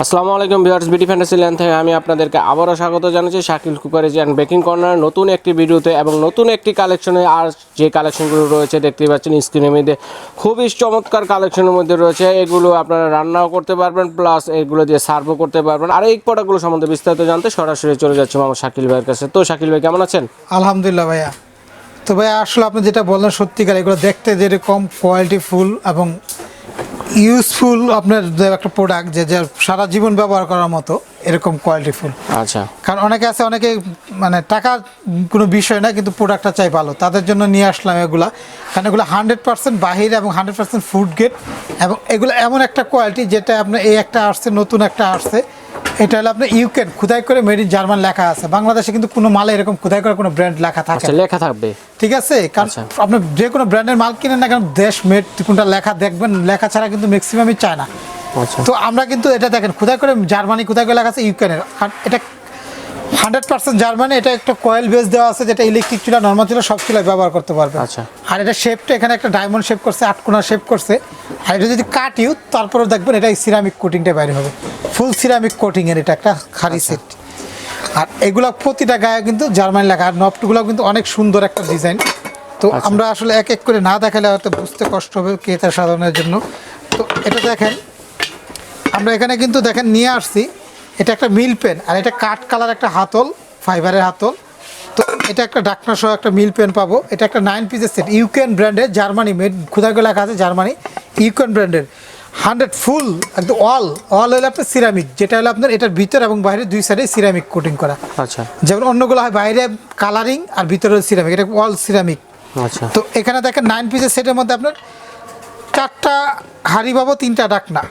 আসসালামু আলাইকুম viewers, BD ফ্যান্টাসিল্যান্ড থেকে আমি আপনাদেরকে আবারও স্বাগত জানাচ্ছি শাকিল কুকারেজি অ্যান্ড বেকিং কর্নার নতুন একটি ভিডিওতে এবং নতুন একটি কালেকশনে। আর যে কালেকশনগুলো রয়েছে দেখতে পাচ্ছেন স্ক্রিনের মধ্যে, খুবই চমৎকার কালেকশনের মধ্যে রয়েছে। এগুলো আপনারা রান্নাও করতে পারবেন, প্লাস এগুলো দিয়ে সার্ভও করতে পারবেন। আর এই প্রোডাক্টগুলো সম্বন্ধে বিস্তারিত জানতে সরাসরি চলে যাচ্ছে আমার শাকিল ভাইয়ের কাছে। তো শাকিল ভাই কেমন আছেন? আলহামদুলিল্লাহ ভাইয়া। তো ভাইয়া আসলে আপনি যেটা বললেন সত্যিকার, এগুলো দেখতে যেরকম কোয়ালিটিফুল এবং ইউজফুল আপনার একটা প্রোডাক্ট যে সারা জীবন ব্যবহার করার মতো এরকম কোয়ালিটিফুল। আচ্ছা, কারণ অনেকে আছে, অনেকে মানে টাকার কোনো বিষয় না, কিন্তু প্রোডাক্টটা চাই ভালো, তাদের জন্য নিয়ে আসলাম এগুলা। কারণ এগুলো 100% বাহির এবং 100% ফুড গ্রেড, এবং এগুলো এমন একটা কোয়ালিটি যেটা আপনার এই একটা আসছে, নতুন একটা আসছে, এটা হলো আপনার ইউকেন খোদাই করে মেড ইন জার্মান লেখা আছে। বাংলাদেশে কিন্তু কোনো মালে এরকম খোদাই করে কোনো ব্র্যান্ড লেখা থাকে, লেখা থাকবে, ঠিক আছে? কারণ আপনি যে কোনো ব্র্যান্ডের মাল কিনেন না কেন, দেশ মেড কোনটা লেখা দেখবেন, লেখা ছাড়া কিন্তু ম্যাক্সিমামই চায় না। তো আমরা কিন্তু এটা দেখেন খোদাই করে জার্মানি খোদাই করে লেখা আছে ইউকেনের, আর এটা 100% জার্মানি। এটা একটা কয়েল বেস দেওয়া আছে, যেটা ইলেকট্রিক চুলা, নর্মাল চুলা সব চুলায় ব্যবহার করতে পারবে। আচ্ছা, আর এটা শেপটা এখানে একটা ডায়মন্ড শেপ করছে, আটকোনা শেপ করছে। আর এটা যদি কাটিও তারপরেও দেখবেন এটা সিরামিক কোটিংটা বাইরে হবে, ফুল সিরামিক কোটিংয়ের এটা একটা খারি সেট। আর এগুলো প্রতিটা গায়ে কিন্তু জার্মানি লেখা, আর নবটুগুলো কিন্তু অনেক সুন্দর একটা ডিজাইন। তো আমরা আসলে এক এক করে না দেখালে হয়তো বুঝতে কষ্ট হবে ক্রেতা সাধারণের জন্য। তো এটা দেখেন, আমরা এখানে কিন্তু দেখেন নিয়ে আসছি, এটা একটা মিল পেন, আর এটা কাঠ কালার একটা হাতল, ফাইবারের হাতল। তো এটা একটা ডাকনা সহ একটা মিল পেন পাবো। এটা একটা 9 পিসের সেট, ইউকেন ব্র্যান্ডের, জার্মানি মেড, খোদাই করে লেখা আছে জার্মানি, ইউকেন ব্র্যান্ডের 100 ফুল একদম অল হলো আপনার সিরামিক, যেটা হলো আপনার এটার ভিতর এবং বাইরে দুই সাইডে সিরামিক কোটিং করা। আচ্ছা, যেমন অন্যগুলো হয় বাইরে কালারিং আর ভিতরে সিরামিক, এটা অল সিরামিক। আচ্ছা, তো এখানে দেখেন 9 পিসের সেটের মধ্যে আপনার 4টা হাঁড়ি পাবো, 3টা ডাকনা,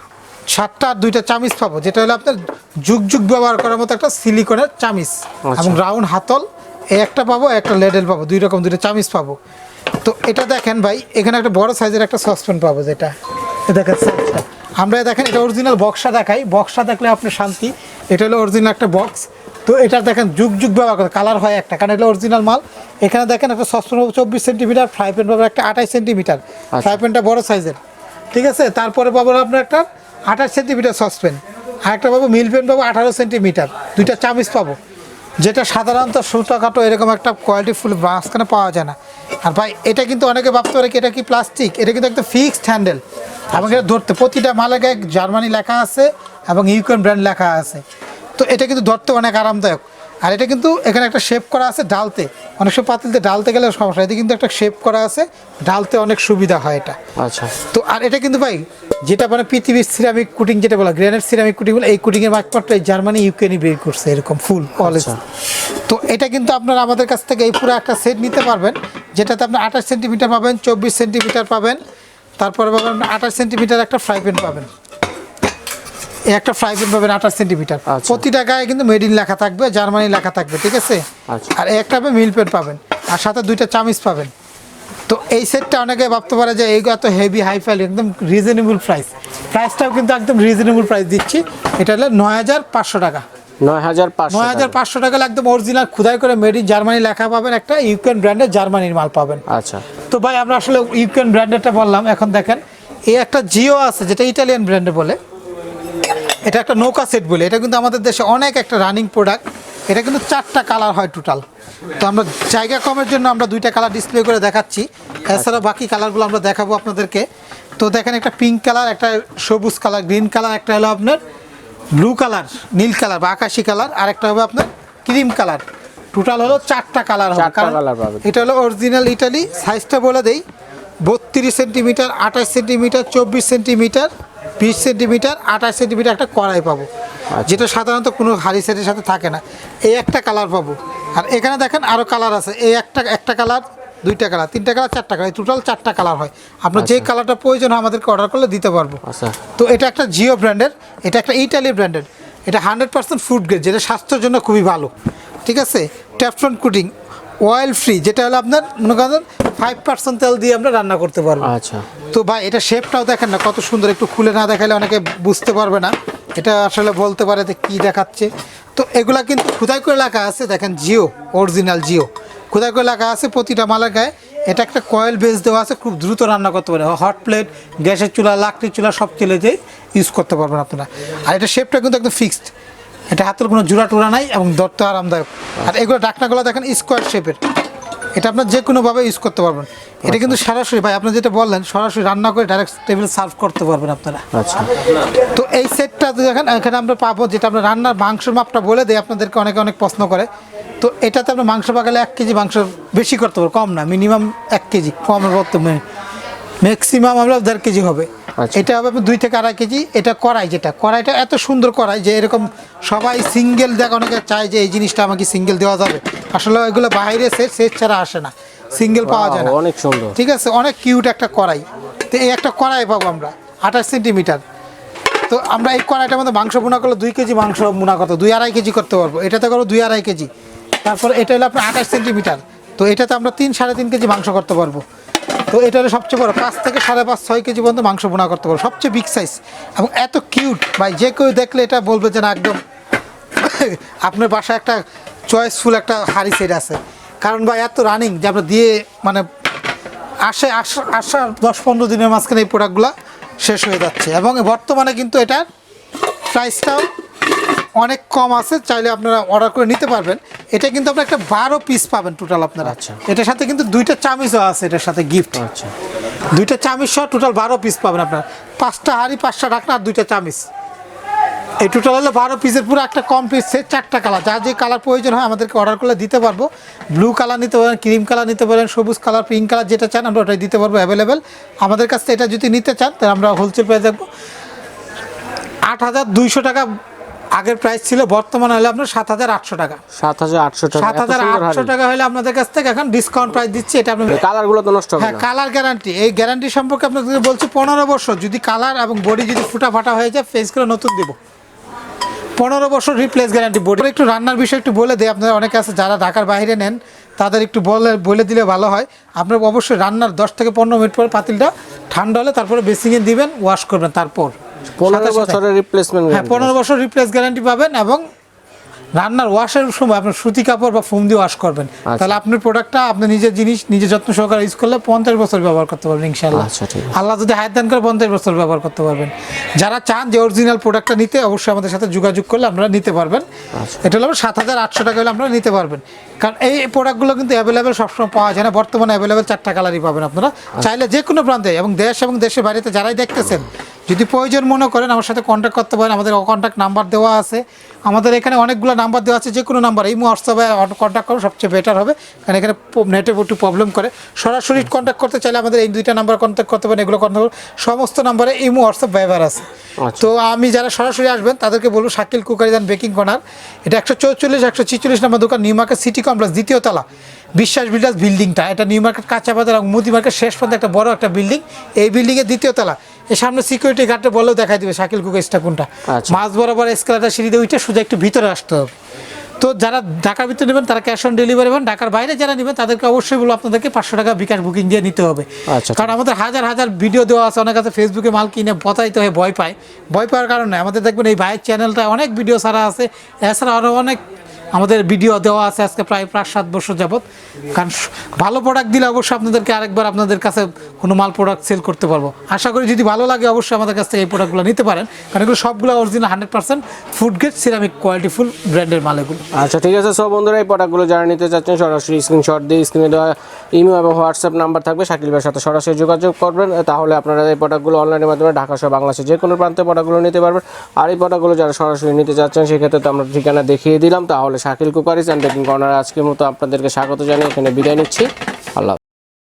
7টা আর 2টা চামিচ পাবো, যেটা হলো আপনার যুগ যুগ ব্যবহার করার মতো একটা সিলিকনের চামিচ, এবং রাউন্ড হাতল এই একটা পাবো, একটা লেডেল পাবো, দুই রকম 2টা চামিচ পাবো। তো এটা দেখেন ভাই, এখানে একটা বড় সাইজের একটা সসপ্যান পাবো, যেটা দেখেন সাইজটা। আমরা দেখেন এটা অরিজিনাল বক্সটা দেখাই, বক্সটা দেখলে আপনি শান্তি। এটা হলো অরিজিনাল একটা বক্স। তো এটা দেখেন যুগ যুগ ব্যবহার করে, কালার হয় একটা, কারণ এটা অরিজিনাল মাল। এখানে দেখেন একটা সসপ্যান পাবো 24 সেন্টিমিটার, ফ্রাই প্যান পাবো একটা 28 সেন্টিমিটার, ফ্রাই প্যানটা বড় সাইজের, ঠিক আছে? তারপরে পাবো আপনার একটা 28 সেন্টিমিটার সসপ্যান, আর একটা পাবো মিল পেন পাবো 18 সেন্টিমিটার, 2টা চামিচ পাবো, যেটা সাধারণত ছোটোখাটো এরকম একটা কোয়ালিটিফুল মাঝখানে পাওয়া যায় না। আর ভাই এটা কিন্তু অনেকে ভাবতে পারে কি এটা কি প্লাস্টিক, এটা কিন্তু একটা ফিক্সড হ্যান্ডেল, এবং এটা ধরতে প্রতিটা মালে গায়ে জার্মানি লেখা আছে এবং ইউক্রেন ব্র্যান্ড লেখা আছে। তো এটা কিন্তু ধরতে অনেক আরামদায়ক। আর এটা কিন্তু এখানে একটা শেপ করা আছে ডালতে, অনেক সময় পাতিলতে ডালতে গেলে সমস্যা, এতে কিন্তু একটা শেপ করা আছে, ডালতে অনেক সুবিধা হয় এটা। আচ্ছা। তো আর এটা কিন্তু ভাই যেটা মানে পৃথিবীর সিরামিক কুটিং যেটা বলা, গ্রেনাইট সিরামিক কুটিং বলে, এই কুটিংয়ের মার্কমাত্র এই জার্মানি ইউকেনই বের করছে এরকম ফুল কলেজ। তো এটা কিন্তু আপনারা আমাদের কাছ থেকে এই পুরো একটা সেট নিতে পারবেন, যেটাতে আপনি 28 সেন্টিমিটার পাবেন, 24 সেন্টিমিটার পাবেন, তারপরে পাবেন 28 সেন্টিমিটার একটা ফ্রাই প্যান পাবেন, একটা ফ্রাই প্যান পাবেন 28 সেন্টিমিটার। প্রতিটা গায়ে কিন্তু মেড ইন লেখা থাকবে, জার্মানি লেখা থাকবে, ঠিক আছে? আর একটা হবে মিল প্যান পাবেন, আর সাথে 2টা চামিচ পাবেন। তো এই সেটটা অনেকে ভাবতে পারে যে এইগুলো এত হেভি হাইফাই, একদম রিজনেবল প্রাইস। প্রাইসটাও কিন্তু একদম রিজনেবল প্রাইস দিচ্ছি। এটা হলো 9500 টাকা, 9500 টাকা একদম অরিজিনাল খোদাই করে মেড ইন জার্মানি লেখা পাবেন, একটা ইউকেন ব্র্যান্ডের জার্মানির মাল পাবেন। আচ্ছা। তো ভাই আমরা আসলে ইউকেন ব্র্যান্ডেরটা বললাম, এখন দেখেন এই একটা জিও আছে, যেটা ইটালিয়ান ব্র্যান্ডে বলে, এটা একটা নৌকা সেট বলে, এটা কিন্তু আমাদের দেশে অনেক একটা রানিং প্রোডাক্ট। এটা কিন্তু 4টা কালার হয় টোটাল। তো আমরা জায়গা কমের জন্য আমরা 2টা কালার ডিসপ্লে করে দেখাচ্ছি, এছাড়া বাকি কালারগুলো আমরা দেখাবো আপনাদেরকে। তো দেখেন একটা পিঙ্ক কালার, একটা সবুজ কালার, গ্রিন কালার, একটা হলো আপনার ব্লু কালার, নীল কালার বা আকাশি কালার, আর একটা হবে আপনার ক্রিম কালার। টোটাল হলো 4টা কালার হবে, কারণ এটা হলো অরিজিনাল ইটালি। সাইজটা বলে দেই, 32 centimetre, 28 centimetre, 24 centimetre, 20 centimetre, 28 centimetre একটা কড়াই পাবো, যেটা সাধারণত কোনো হাড়ি সেটের সাথে থাকে না। এই একটা কালার পাবো। আর এখানে দেখেন আরও কালার আছে, এই একটা কালার, 2টা কালার, 3টা কালার, 4টা কালার, টোটাল 4টা কালার হয়। আপনার যে কালারটা প্রয়োজন হয় আমাদেরকে অর্ডার করলে দিতে পারবো। তো এটা একটা জিও ব্র্যান্ডের, এটা একটা ইটালি ব্র্যান্ডের, এটা 100% ফুড গ্রেড, যেটা স্বাস্থ্যের জন্য খুবই ভালো, ঠিক আছে? ট্যাফলন কুটিং, অয়েল ফ্রি, যেটা হলো আপনার মনে করেন 5% তেল দিয়ে আমরা রান্না করতে পারবো। আচ্ছা। তো ভাই এটা শেপটাও দেখেন না কত সুন্দর, একটু খুলে না দেখালে অনেকে বুঝতে পারবে না, এটা আসলে বলতে পারে যে কী দেখাচ্ছে। তো এগুলা কিন্তু খোদাই করে লেখা আছে, দেখেন জিও, অরিজিনাল জিও খোদাই করে লেখা আছে প্রতিটা মালের গায়ে। এটা একটা কয়েল বেস দেওয়া আছে, খুব দ্রুত রান্না করতে পারেন। হট প্লেট, গ্যাসের চুলা, লাকড়ির চুলা সব চুলাতেই ইউজ করতে পারবেন আপনারা। আর এটা শেপটা কিন্তু একদম ফিক্সড, এটা হাতের কোনো জোড়া টোড়া নাই এবং ধরতে আরামদায়ক। আর এগুলো ঢাকনাগুলো দেখেন স্কোয়ার শেপের, এটা আপনার যে কোনোভাবে ইউজ করতে পারবেন। এটা কিন্তু সরাসরি ভাই আপনি যেটা বললেন সরাসরি রান্না করে ডাইরেক্ট টেবিল সার্ভ করতে পারবেন আপনারা। আচ্ছা, তো এই সেটটা দেখেন এখানে আমরা পাবো, যেটা আমরা রান্নার মাংসের মাপটা বলে দিই আপনাদেরকে, অনেকে অনেক প্রশ্ন করে। তো এটাতে আমরা মাংস পাকালে 1 কেজি মাংস বেশি করতে পারবো, কম না, মিনিমাম 1 কেজি, কমের বর্তমানে ম্যাক্সিমাম আমরা 1.5 কেজি হবে। এটা হবে 2 থেকে 2.5 কেজি। এটা কড়াই, যেটা কড়াইটা এত সুন্দর কড়াই যে এরকম সবাই সিঙ্গেল দেখ, অনেকে চায় যে এই জিনিসটা আমাকে সিঙ্গেল দেওয়া যাবে, আসলে এগুলো বাইরে সেট ছাড়া আসে না, সিঙ্গেল পাওয়া যায় না। অনেক সুন্দর, ঠিক আছে, অনেক কিউট একটা কড়াই। তো এই একটা কড়াই পাবো আমরা 28 সেন্টিমিটার। তো আমরা এই কড়াইটার মধ্যে মাংস বোনা করলে 2 কেজি মাংস বোনা করতে, 2-2.5 কেজি করতে পারবো। এটাতে করবো 2-2.5 কেজি। তারপর এটা হলো আপনার 28 সেন্টিমিটার, তো এটাতে আমরা 3-3.5 কেজি মাংস করতে পারবো। তো এটা হলো সবচেয়ে বড়, 5 থেকে 5.5-6 কেজি পর্যন্ত মাংস বোনা করতে পারবো, সবচেয়ে বিগ সাইজ এবং এত কিউট ভাই, যে কেউ দেখলে এটা বলবে যে না একদম আপনার বাসায় একটা চয়েসফুল একটা হাড়ি সেট আছে। কারণ ভাই এত রানিং যে আমরা দিয়ে মানে আসা 10-15 দিনের মাঝখানে এই প্রোডাক্টগুলো শেষ হয়ে যাচ্ছে। এবং বর্তমানে কিন্তু এটার প্রাইসটাও অনেক কম আছে, চাইলে আপনারা অর্ডার করে নিতে পারবেন। এটা কিন্তু আপনার একটা 12 পিস পাবেন টোটাল আপনারা। আচ্ছা, এটার সাথে কিন্তু 2টা চামিচও আছে এটার সাথে গিফট। আচ্ছা, 2টা চামিচ সহ টোটাল 12 পিস পাবেন আপনারা, 5টা হাঁড়ি, 5টা ঢাকনা আর 2টা চামিচ। এই টোটাল হলো 12 পিসের পুরো একটা কম পিস সেট, 4টা কালার, যা যে কালার প্রয়োজন হয় আমাদেরকে অর্ডার করলে দিতে পারবো। ব্লু কালার নিতে পারেন, ক্রিম কালার নিতে পারেন, সবুজ কালার, পিঙ্ক কালার, যেটা চান আমরা ওটাই দিতে পারবো অ্যাভেলেবেল। আমাদের কাছ থেকে এটা যদি নিতে চান তাহলে আমরা হোলসেল প্রাইস রাখবো 8,200 টাকা আগের প্রাইস ছিল, বর্তমানে হলে আপনার 7,800 টাকা। 7,800 টাকা, 7,800 টাকা হলে আপনাদের কাছ থেকে এখন ডিসকাউন্ট প্রাইস দিচ্ছি। এটা আপনার কালারগুলো তো নষ্ট হবে হ্যাঁ, না? Colour guarantee. এই গ্যারান্টি সম্পর্কে আপনাদের বলছি 15 বছর, যদি কালার এবং বডি যদি ফুটা ফাটা হয়ে যায় ফেস করে নতুন দেবো, 15 বছর রিপ্লেস গ্যারান্টি। বডি একটু রান্নার বিষয় একটু বলে দেয়, আপনারা অনেকে আছে যারা ঢাকার বাইরে নেন তাদের একটু বলে দিলে ভালো হয়। আপনার অবশ্যই রান্নার 10 থেকে 15 মিনিট পর পাতিলটা ঠান্ডা হলে তারপরে বেসিংয়ে দিবেন, ওয়াশ করবেন, তারপর 15 বছরের রিপ্লেসমেন্ট। হ্যাঁ, 15 বছর রিপ্লেস গ্যারান্টি পাবেন। এবং রান্নার ওয়াশের সময় আপনার সুতি কাপড় বা ফোম দিয়ে ওয়াশ করবেন, তাহলে আপনার প্রোডাক্টটা আপনি নিজের জিনিস নিজে যত্ন সহকারে ইউজ করলে 50 বছর ব্যবহার করতে পারবেন ইনশাআল্লাহ। আচ্ছা, ঠিক আছে। আল্লাহ যদি হায়াত দান করে 50 বছর ব্যবহার করতে পারবেন। যারা চান যে অরিজিনাল প্রোডাক্টটা নিতে, অবশ্যই আমাদের সাথে যোগাযোগ করলে আপনারা নিতে পারবেন। এটা হলো 7,800 টাকা হলে আপনারা নিতে পারবেন। কারণ এই প্রোডাক্টগুলো কিন্তু অ্যাভেলেবেল সবসময় পাওয়া যায় না, বর্তমানে অ্যাভেলেবেল 4টা কালারই পাবেন আপনারা। চাইলে যে কোনো প্রান্তে এবং দেশের বাইরেতে যারাই দেখতেছেন, যদি প্রয়োজন মনে করেন আমার সাথে কন্ট্যাক্ট করতে পারেন। আমাদের কন্ট্যাক্ট নাম্বার দেওয়া আছে, আমাদের এখানে অনেকগুলো নাম্বার দেওয়া আছে, যে কোনো নাম্বার এই হোয়াটসঅ্যাপে কন্ট্যাক্ট করুন, সবচেয়ে বেটার হবে। কারণ এখানে নেটে একটু প্রবলেম করে। সরাসরি কন্ট্যাক্ট করতে চাইলে আমাদের এই 2টা নাম্বার কন্ট্যাক্ট করতে পারেন। এগুলো কন্ট্যাক্ট সমস্ত নাম্বারে ইমো হোয়াটসঅ্যাপ ব্যবহার আছে। তো আমি যারা সরাসরি আসবেন তাদেরকে বলবো Shakil cookeries and baking corner, এটা 144-146 নম্বর দোকান, নিউ মার্কেট সিটি কমপ্লেক্স, 2য় তলা, বিশ্বাস বিল্ডার্স বিল্ডিংটা। এটা নিউ মার্কেট কাঁচা বাজার এবং মুদি মার্কেট শেষ পর্যন্ত একটা বড় একটা বিল্ডিং। এই বিল্ডিংয়ের 2য় তলা। এর সামনে সিকিউরিটি গার্ডে বললেও দেখাই দিবে শাকিল কুকারিজটা কোনটা। মাঝ বরাবর এসকেলেটার সিঁড়িতে উঠে সোজা একটু ভিতরে আসতে হবে। তো যারা ঢাকার ভিতরে নেবেন তারা ক্যাশ অন ডেলিভারি পাবেন, ঢাকার বাইরে যারা নেবেন তাদেরকে অবশ্যই বলবো আপনাদেরকে 500 টাকা বিকাশ বুকিং দিয়ে নিতে হবে। কারণ আমাদের হাজার ভিডিও দেওয়া আছে, অনেক আছে ফেসবুকে মাল কিনে প্রতারিত হয়ে ভয় পাওয়ার কারণে আমাদের দেখবেন এই ভাইয়ের চ্যানেলটা অনেক ভিডিও ছাড়া আছে, এছাড়া আরও অনেক আমাদের ভিডিও দেওয়া আছে আজকে প্রায় 5-7 বছর যাবত। কারণ ভালো প্রোডাক্ট দিলে অবশ্যই আপনাদেরকে আরেকবার আপনাদের কাছে কোনো মাল প্রোডাক্ট সেল করতে পারবো। আশা করি যদি ভালো লাগে অবশ্যই আমাদের কাছ থেকে এই প্রোডাক্টগুলো নিতে পারেন, কারণ এগুলো সবগুলো original 100% food grade ceramic quality full ব্র্যান্ডের মাল এগুলো। আচ্ছা, ঠিক আছে। সব বন্ধুরা এই প্রোডাক্টগুলো যারা নিতে চাচ্ছেন সরাসরি স্ক্রিনশট দিয়ে স্ক্রিনে দেওয়া ইমেল এবং হোয়াটসঅ্যাপ নাম্বার থাকবে, শাকিল ভাইয়ের সাথে সরাসরি যোগাযোগ করবেন, তাহলে আপনারা এই প্রোডাক্টগুলো অনলাইনের মাধ্যমে ঢাকা সহ বাংলাদেশের যে কোনো প্রান্তে প্রোডাক্টগুলো নিতে পারবেন। আর এই প্রোডাক্টগুলো যারা সরাসরি নিতে চাচ্ছেন সেক্ষেত্রে তো আমরা ঠিকানা দেখিয়ে দিলাম। তাহলে Shakil cookeries and baking corner আজকের মতো আপনাদেরকে স্বাগত জানিয়ে এখানে বিদায় নিচ্ছি। আল্লাহ।